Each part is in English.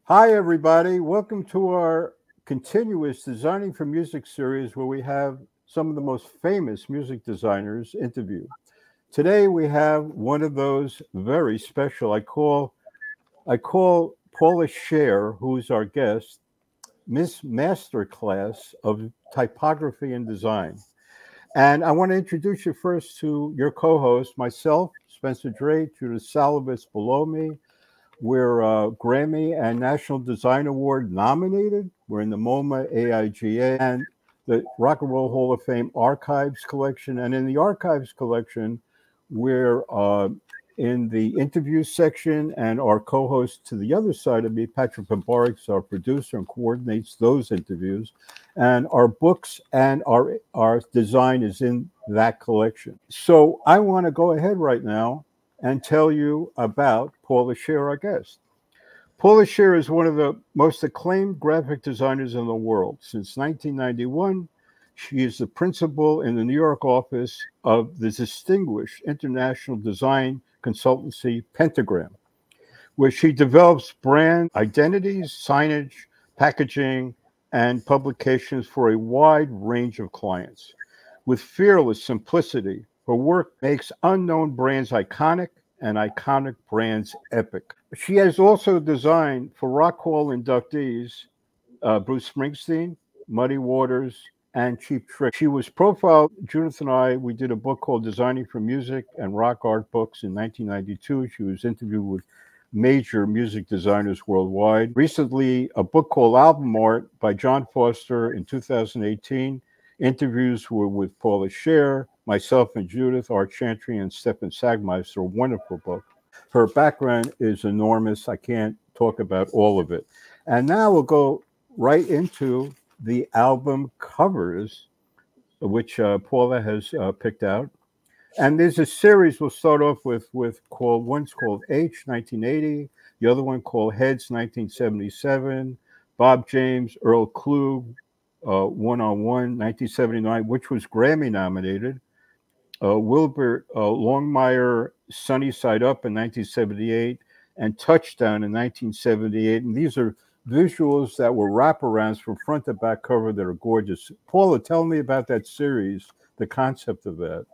Hi, everybody. Welcome to our continuous Designing for Music series where we have some of the most famous music designers interviewed. Today, we have one of those very special. I call Paula Scher, who's our guest, Miss Masterclass of Typography and Design. And I want to introduce you first to your co-host, myself, Spencer Drate, Judith Salavetz below me. We're Grammy and National Design Award nominated. We're in the MoMA, AIGA, and the Rock and Roll Hall of Fame Archives collection. And in the Archives collection, we're in the interview section, and our co-host to the other side of me, Patrick Bamburak, is our producer and coordinates those interviews. And our books and our design is in that collection. So I want to go ahead right now and tell you about Paula Scher, our guest. Paula Scher is one of the most acclaimed graphic designers in the world. Since 1991, she is the principal in the New York office of the distinguished international design consultancy Pentagram, where she develops brand identities, signage, packaging, and publications for a wide range of clients. With fearless simplicity, her work makes unknown brands iconic and iconic brands epic. She has also designed for Rock Hall inductees Bruce Springsteen, Muddy Waters, and Cheap Trick. She was profiled, Judith and I, we did a book called Designing for Music and Rock Art Books in 1992. She was interviewed with major music designers worldwide. Recently, a book called Album Art by John Foster in 2018. Interviews were with Paula Scher, myself and Judith, Art Chantry, and Stefan Sagmeister. A wonderful book. Her background is enormous. I can't talk about all of it. And now we'll go right into the album covers, which Paula has picked out. And there's a series we'll start off with one's called H, 1980, the other one called Heads, 1977, Bob James, Earl Klug, One-on-One, 1979, which was Grammy nominated, Wilbert Longmire, Sunny Side Up in 1978, and Touchdown in 1978. And these are visuals that were wraparounds from front to back cover that are gorgeous. Paula, tell me about that series, the concept of that.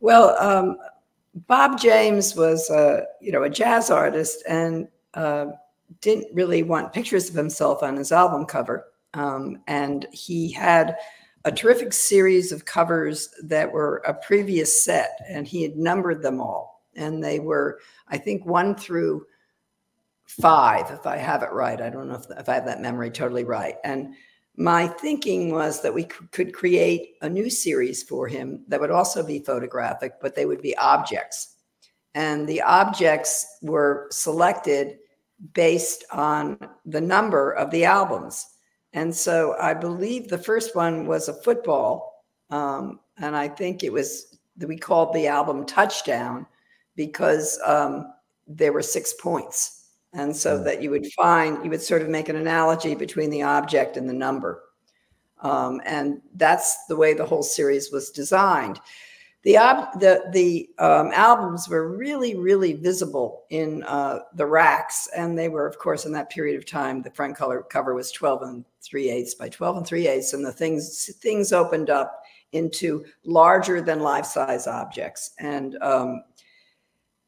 Well, Bob James was, a jazz artist and didn't really want pictures of himself on his album cover. And he had a terrific series of covers that were a previous set, and he had numbered them all. And they were, I think, 1 through 5, if I have it right. I don't know if I have that memory totally right. And my thinking was that we could create a new series for him that would also be photographic, but they would be objects. And the objects were selected based on the number of the albums. And so I believe the first one was a football. And I think it was, we called the album Touchdown because there were 6 points. And so that you would sort of make an analogy between the object and the number. And that's the way the whole series was designed. The albums were really, really visible in the racks. And they were, of course, in that period of time, the front cover was 12 3/8 by 12 3/8. And the things opened up into larger than life-size objects. And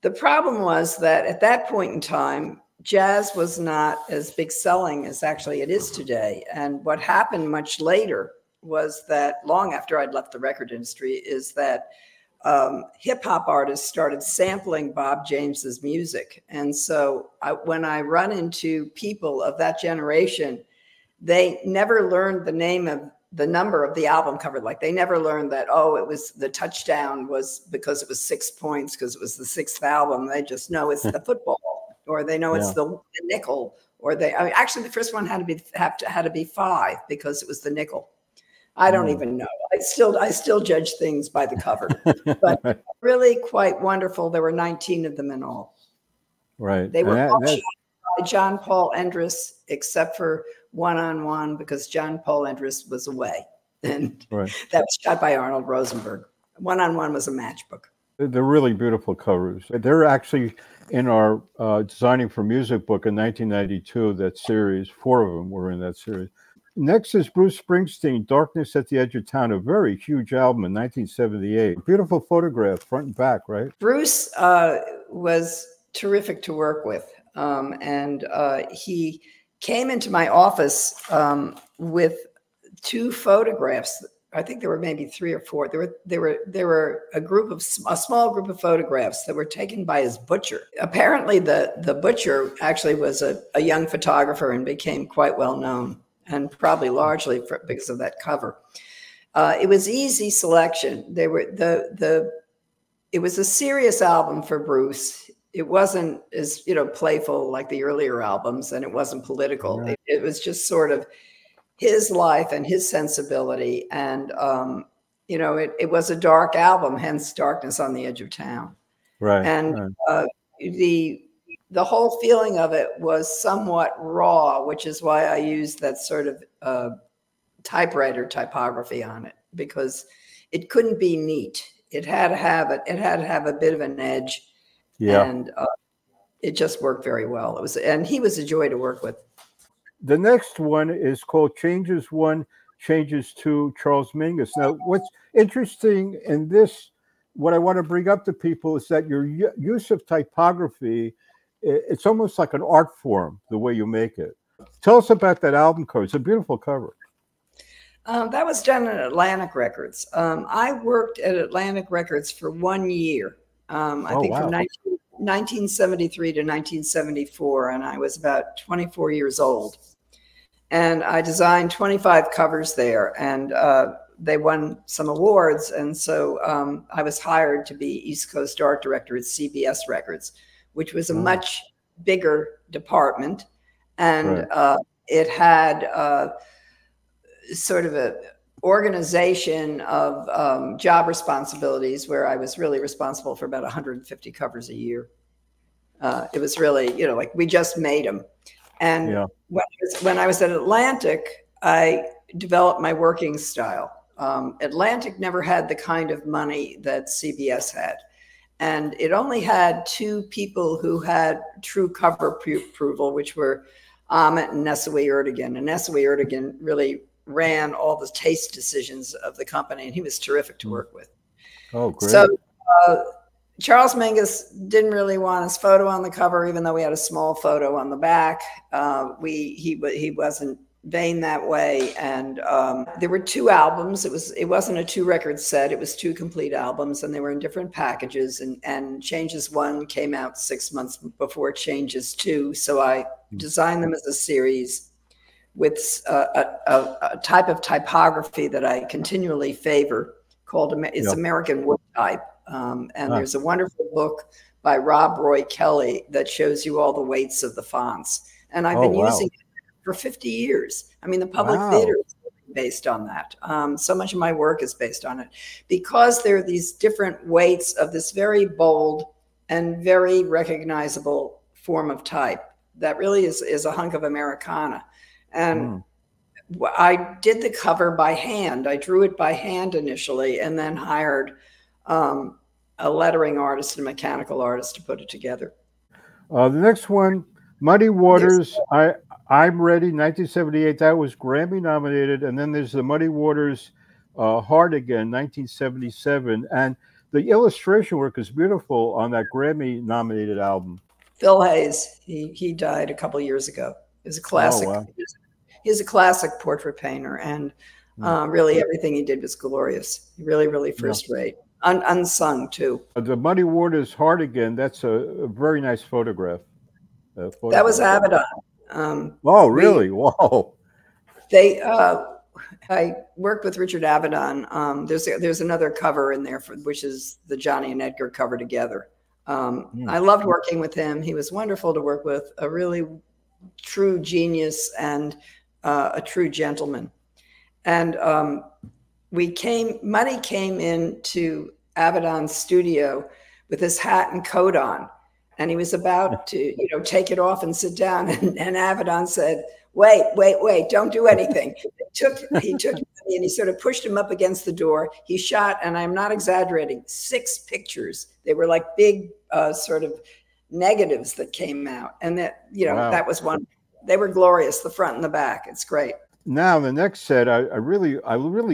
the problem was that at that point in time, jazz was not as big selling as actually it is today. And what happened much later was that long after I'd left the record industry is that hip hop artists started sampling Bob James's music. And so when I run into people of that generation, they never learned the number of the album cover. Like they never learned that, oh, it was the Touchdown was because it was 6 points because it was the 6th album. They just know it's the football. Or they know it's the nickel, or actually the first one had to be 5 because it was the nickel. I don't even know. I still judge things by the cover, but really quite wonderful. There were 19 of them in all. Right. They were all shot by John Paul Endres, except for One-on-One because John Paul Endres was away, and that was shot by Arnold Rosenberg. One-on-One was a matchbook. They're really beautiful covers. They're actually in our Designing for Music book in 1992, that series. 4 of them were in that series. Next is Bruce Springsteen, Darkness at the Edge of Town, a very huge album in 1978. Beautiful photograph, front and back, right? Bruce was terrific to work with. And he came into my office with 2 photographs. I think there were maybe 3 or 4. There were a small group of photographs that were taken by his butcher. Apparently, the butcher actually was a young photographer and became quite well known, and probably largely because of that cover. It was easy selection. It was a serious album for Bruce. It wasn't as playful like the earlier albums, and it wasn't political. Right. It was just sort of his life and his sensibility, and it was a dark album, hence Darkness on the Edge of Town. Right. And the whole feeling of it was somewhat raw, which is why I used that sort of typewriter typography on it, because it couldn't be neat. It had to have a bit of an edge. Yeah. And it just worked very well. And he was a joy to work with. The next one is called Changes 1, Changes 2, Charles Mingus. Now, what's interesting in this, what I want to bring up to people is that your use of typography, it's almost like an art form, the way you make it. Tell us about that album cover. It's a beautiful cover. That was done at Atlantic Records. I worked at Atlantic Records for 1 year. I think from 1973 to 1974, and I was about 24 years old. And I designed 25 covers there, and they won some awards. And so I was hired to be East Coast art director at CBS Records, which was a much bigger department. And it had sort of a organization of job responsibilities where I was really responsible for about 150 covers a year. It was really, like we just made them. And when I was at Atlantic, I developed my working style. Atlantic never had the kind of money that CBS had. And it only had 2 people who had true cover approval, which were Ahmet and Nesuhi Erdogan. And Nesuhi Erdogan really ran all the taste decisions of the company, and he was terrific to work with. Oh, great. So Charles Mingus didn't really want his photo on the cover, even though we had a small photo on the back. He wasn't vain that way. And there were 2 albums. It wasn't a 2-record set. It was 2 complete albums, and they were in different packages. And Changes 1 came out 6 months before Changes 2. So I designed them as a series with a type of typography that I continually favor called American Wood Type. And there's a wonderful book by Rob Roy Kelly that shows you all the weights of the fonts. And I've been using it for 50 years. I mean, the public theater is based on that. So much of my work is based on it, because there are these different weights of this very bold and very recognizable form of type that really is a hunk of Americana. And I did the cover by hand. I drew it by hand initially, and then hired a lettering artist and mechanical artist to put it together. The next one, Muddy Waters, I'm Ready, 1978. That was Grammy nominated. And then there's the Muddy Waters Hard Again, 1977. And the illustration work is beautiful on that Grammy nominated album. Phil Hayes, he died a couple of years ago. He's a classic. Oh, wow. He's a classic portrait painter, and really everything he did was glorious. Really, really first rate. Unsung too. The Muddy Waters Hard Again, that's a very nice photograph. That was Avedon. Oh, really? Wow. I worked with Richard Avedon. There's another cover in there, which is the Johnny and Edgar cover together. I loved working with him. He was wonderful to work with, a really true genius and a true gentleman. And Muddy came into Avedon's studio with his hat and coat on, and he was about to, take it off and sit down. And Avedon said, wait, don't do anything. He took Muddy and he sort of pushed him up against the door. He shot, and I'm not exaggerating, 6 pictures. They were like big sort of negatives that came out, and that, you know, Wow. that was one. They were glorious, the front and the back. It's great. Now the next set, I really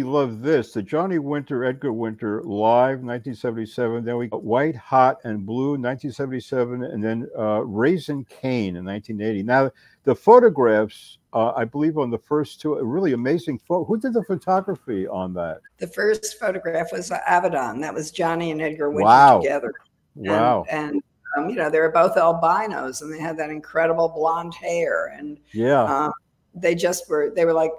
love this. The Johnny Winter, Edgar Winter Live, 1977. Then we got White Hot and Blue, 1977, and then Raisin Cane in 1980. Now the photographs, I believe on the first two, a really amazing photo. Who did the photography on that? The first photograph was Avedon. That was Johnny and Edgar Winter together. Wow. And you know, they were both albinos, and they had that incredible blonde hair. And yeah. They were like,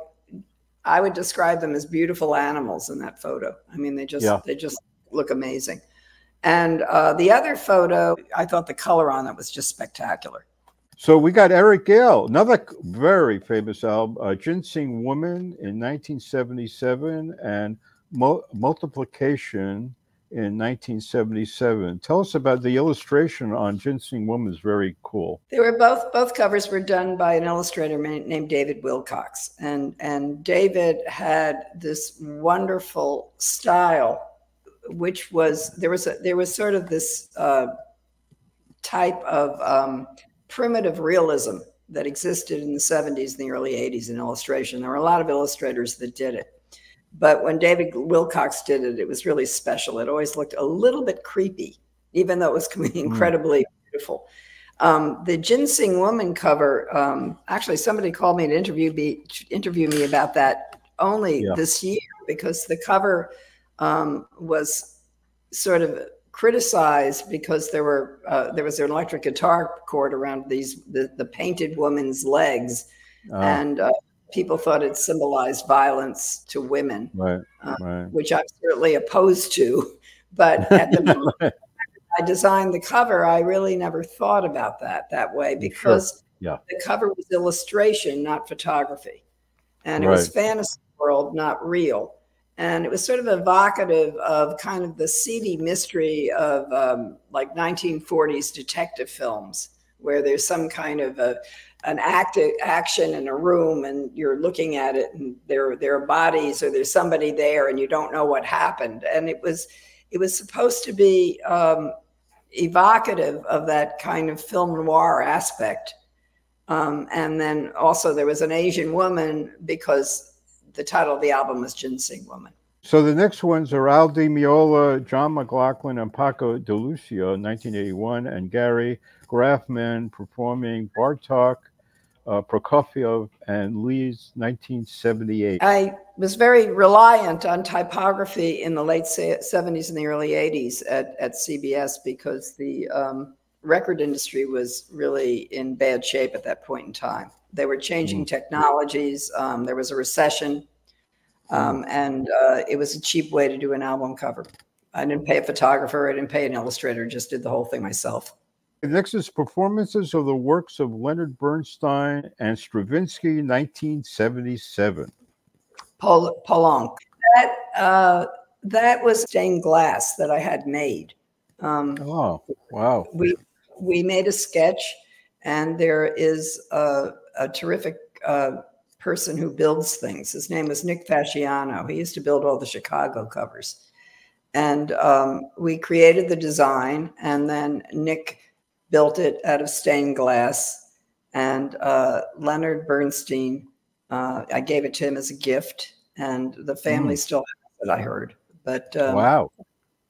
I would describe them as beautiful animals in that photo. I mean, they just look amazing. And the other photo, I thought the color on it was just spectacular. So we got Eric Gale, another very famous album, Ginseng Woman in 1977 and Multiplication in 1977. Tell us about the illustration on Ginseng Woman. Is very cool. They were both covers were done by an illustrator named David Wilcox, and David had this wonderful style, which was there was sort of this type of primitive realism that existed in the 70s and the early 80s in illustration. There were a lot of illustrators that did it. But when David Wilcox did it, it was really special. It always looked a little bit creepy, even though it was incredibly beautiful. The Ginseng Woman cover, actually somebody called me to interview me about that only this year, because the cover was sort of criticized because there was an electric guitar cord around the painted woman's legs. And people thought it symbolized violence to women, which I'm certainly opposed to. But at the moment I designed the cover, I really never thought about that way, because the cover was illustration, not photography. And it was fantasy world, not real. And it was sort of evocative of kind of the seedy mystery of like 1940s detective films, where there's some kind of an action in a room, and you're looking at it, and there are bodies, or there's somebody there, and you don't know what happened. And it was supposed to be evocative of that kind of film noir aspect. And then also there was an Asian woman, because the title of the album was Ginseng Woman. So the next ones are Al Di Meola, John McLaughlin, and Paco de Lucia, 1981, and Gary Graffman performing Bartok, Prokofiev, and Lee's 1978. I was very reliant on typography in the late 70s and the early 80s at CBS, because the record industry was really in bad shape at that point in time. They were changing technologies. There was a recession, and it was a cheap way to do an album cover. I didn't pay a photographer. I didn't pay an illustrator. Just did the whole thing myself. Next is performances of the works of Leonard Bernstein and Stravinsky, 1977. Poulenc. That was stained glass that I had made. Oh, wow. We made a sketch, and there is a terrific person who builds things. His name was Nick Fasciano. He used to build all the Chicago covers. And we created the design, and then Nick built it out of stained glass. And Leonard Bernstein, I gave it to him as a gift, and the family still has it, I heard. But wow.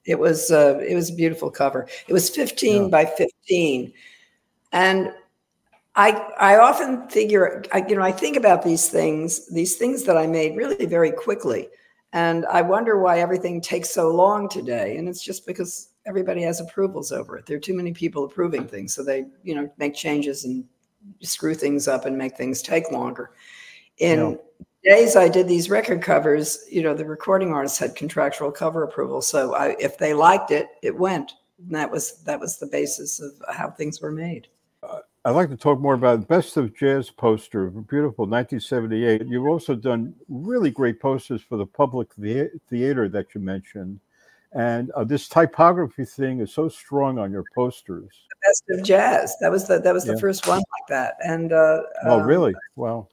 It was a beautiful cover. It was 15 by 15. And I often figure, I think about these things that I made really very quickly. And I wonder why everything takes so long today. And it's just because everybody has approvals over it. There are too many people approving things. So they, make changes and screw things up and make things take longer. In days I did these record covers, the recording artists had contractual cover approval. So if they liked it, it went. And that was the basis of how things were made. I'd like to talk more about Best of Jazz poster, beautiful, 1978. You've also done really great posters for the public theater that you mentioned. And this typography thing is so strong on your posters. The Best of Jazz. That was the first one like that. And oh, really? Wow.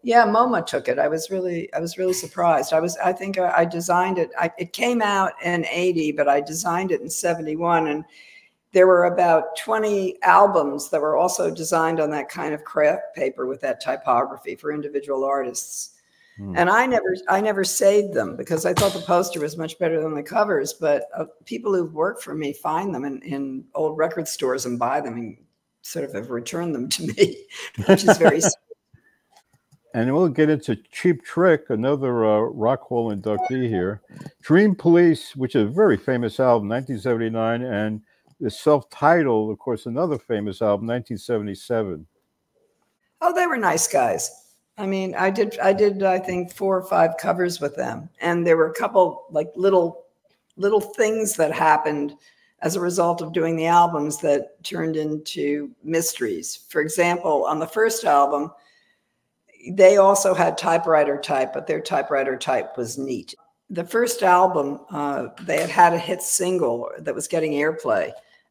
Yeah, MoMA took it. I was really surprised. I think I designed it. It came out in 80, but I designed it in 71. And there were about 20 albums that were also designed on that kind of craft paper with that typography for individual artists. And I never saved them because I thought the poster was much better than the covers. But people who've worked for me find them in old record stores and buy them and sort of have returned them to me, which is very sweet. And we'll get into Cheap Trick, another Rock Hall inductee here. Dream Police, which is a very famous album, 1979, and the self-titled, of course, another famous album, 1977. Oh, they were nice guys. I mean, I did, I think 4 or 5 covers with them. And there were a couple like little things that happened as a result of doing the albums that turned into mysteries. For example, on the first album, they also had typewriter type, but their typewriter type was neat. The first album, they had a hit single that was getting airplay,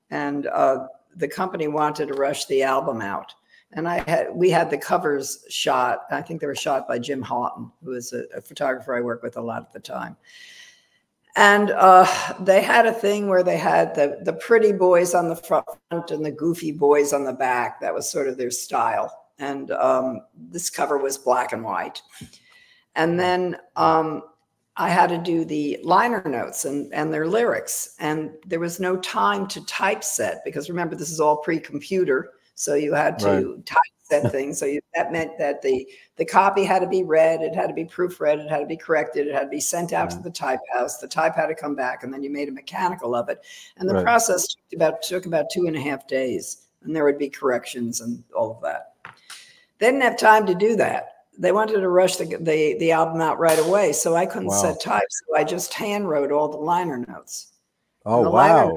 and the company wanted to rush the album out. And we had the covers shot. I think they were shot by Jim Houghton, who was a photographer I worked with a lot at the time. And they had a thing where they had the pretty boys on the front and the goofy boys on the back. That was sort of their style. And this cover was black and white. And then I had to do the liner notes and their lyrics. And there was no time to typeset because remember, this is all pre-computer. So you had to typeset things. So that meant that the copy had to be read, it had to be proofread, it had to be corrected, it had to be sent out to the type house. The type had to come back, and then you made a mechanical of it. And the process took about 2.5 days, and there would be corrections and all of that. They didn't have time to do that. They wanted to rush the album out right away, so I couldn't set type. So I just hand wrote all the liner notes. Oh, wow.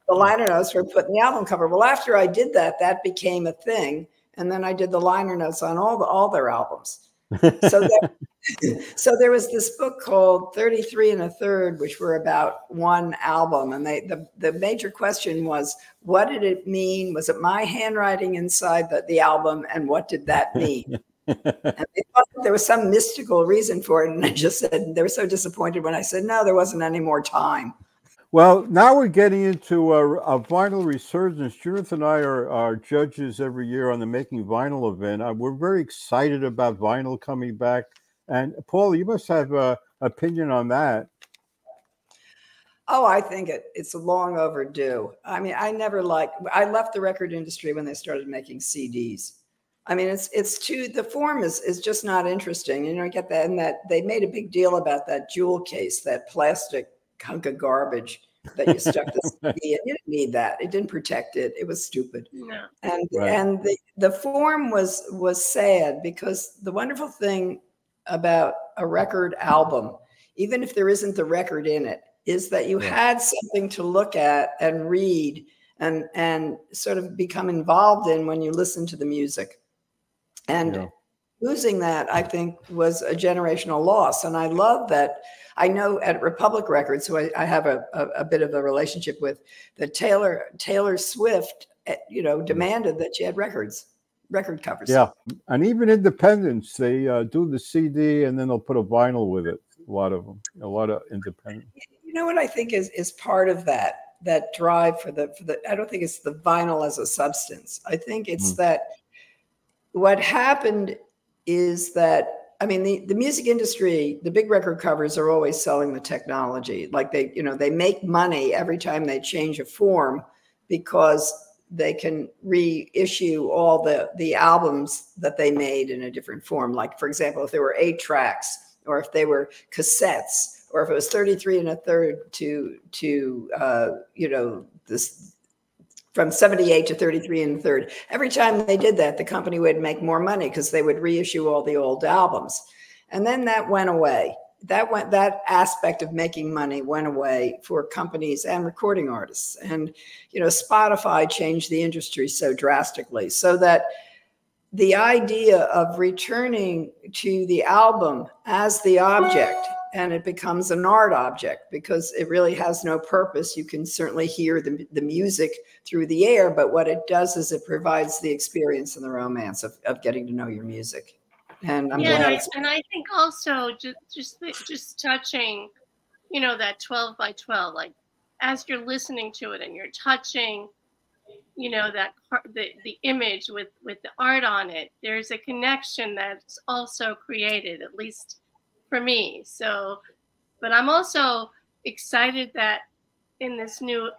The liner notes were put in the album cover. Well, after I did that, that became a thing. And then I did the liner notes on all their albums. So there was this book called 33 1/3, which were about one album. And the major question was, what did it mean? Was it my handwriting inside the album? And what did that mean? And they thought there was some mystical reason for it. And I just said, they were so disappointed when I said, no, there wasn't any more time. Well, now we're getting into a vinyl resurgence. Judith and I are judges every year on the Making Vinyl event. We're very excited about vinyl coming back. And Paula, you must have an opinion on that. Oh, I think it's long overdue. I mean, I left the record industry when they started making CDs. I mean, the form is just not interesting. You know, I get that. And that they made a big deal about that jewel case, that plastic hunk of garbage that you stuck the CD in. You didn't need that. It didn't protect it. It was stupid. No. And the form was sad because the wonderful thing about a record album, even if there isn't the record in it, is that you had something to look at and read and sort of become involved in when you listen to the music. And losing that, I think, was a generational loss. And I love that. I know at Republic Records, who I have a bit of a relationship with, that Taylor Swift, you know, demanded that she had record covers. Yeah, and even independents, they do the CD and then they'll put a vinyl with it. A lot of them, a lot of independent. You know what I think is part of that drive for the. I don't think it's the vinyl as a substance. I think it's that what happened is that. I mean, the music industry, the big record covers are always selling the technology. Like they make money every time they change a form because they can reissue all the albums that they made in a different form. Like, for example, if there were 8 tracks or if they were cassettes or if it was 33 1/3 to you know, this from 78 to 33 1/3. Every time they did that, the company would make more money because they would reissue all the old albums. And then that went away. That aspect of making money went away for companies and recording artists. And, you know, Spotify changed the industry so drastically so that the idea of returning to the album as the object, and it becomes an art object because it really has no purpose. You can certainly hear the music through the air, but what it does is it provides the experience and the romance of getting to know your music. And I'm glad. And I think also just touching, you know, that 12 by 12, like as you're listening to it and you're touching you know, that the image with the art on it, there's a connection that's also created, at least for me. So, but I'm also excited that in this new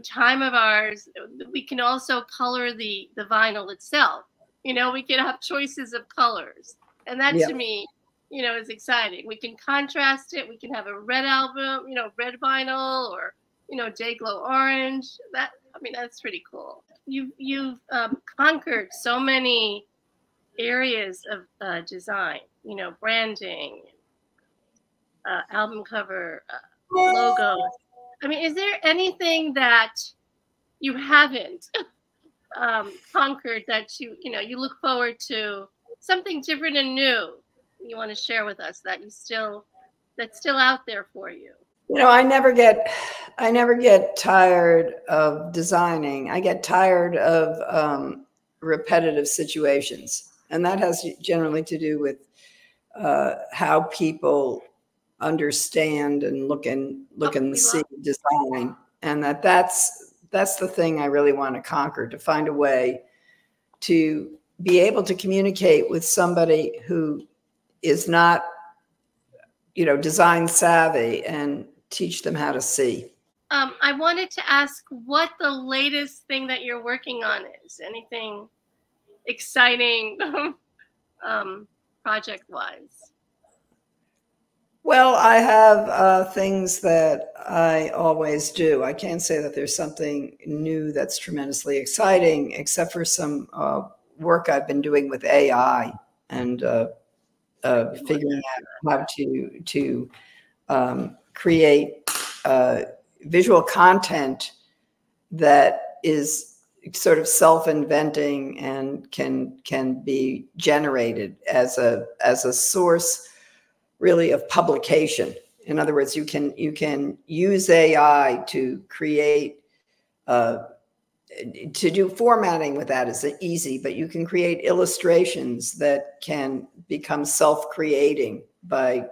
time of ours, we can also color the vinyl itself. You know, we can have choices of colors, and that Yeah. to me, you know, is exciting. We can contrast it. We can have a red album, you know, red vinyl, or, you know, day glow orange. That, I mean, that's pretty cool. You've conquered so many areas of design. You know, branding, album cover, logos. I mean, is there anything that you haven't conquered that you know, you look forward to, something different and new you want to share with us that that's still out there for you? You know, I never get tired of designing. I get tired of repetitive situations, and that has generally to do with how people understand and look and see design, and that's the thing I really want to conquer, to find a way to be able to communicate with somebody who is not, you know, design savvy, and teach them how to see. I wanted to ask what the latest thing that you're working on is. Anything exciting project-wise? Well, I have things that I always do. I can't say that there's something new that's tremendously exciting, except for some work I've been doing with AI, and figuring out how to create visual content that is sort of self-inventing and can be generated as a source, really, of publication. In other words, you can use AI to create, to do formatting with that is easy, but you can create illustrations that can become self-creating by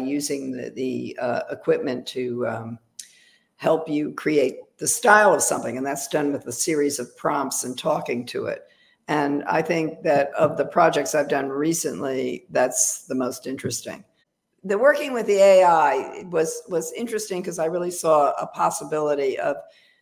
using the equipment to help you create the style of something. And that's done with a series of prompts and talking to it. And I think that of the projects I've done recently, that's the most interesting. The working with the AI was interesting because I really saw a possibility of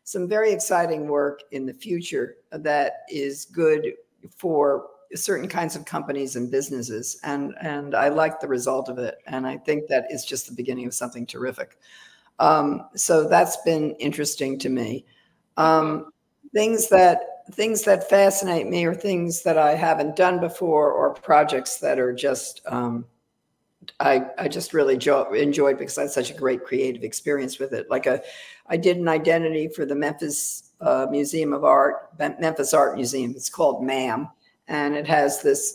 some very exciting work in the future that is good for certain kinds of companies and businesses. And I like the result of it. And I think that is just the beginning of something terrific. So that's been interesting to me. Things that fascinate me, or things that I haven't done before, or projects that are just, I just really enjoyed because I had such a great creative experience with it. Like I did an identity for the Memphis Museum of Art, Memphis Art Museum. It's called MAM, and it has this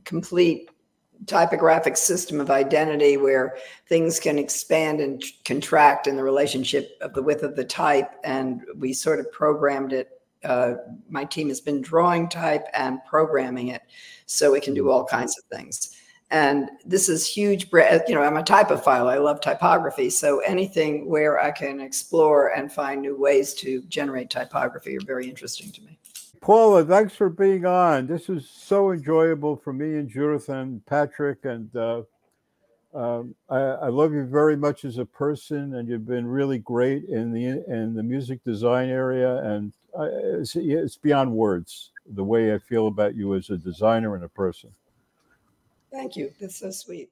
complete typographic system of identity where things can expand and contract in the relationship of the width of the type. And we sort of programmed it. My team has been drawing type and programming it so it can do all kinds of things. And this is huge. You know, I'm a typophile. I love typography. So anything where I can explore and find new ways to generate typography are very interesting to me. Paula, thanks for being on. This is so enjoyable for me and Judith and Patrick. And I love you very much as a person, and you've been really great in the music design area. And it's beyond words, the way I feel about you as a designer and a person. Thank you. That's so sweet.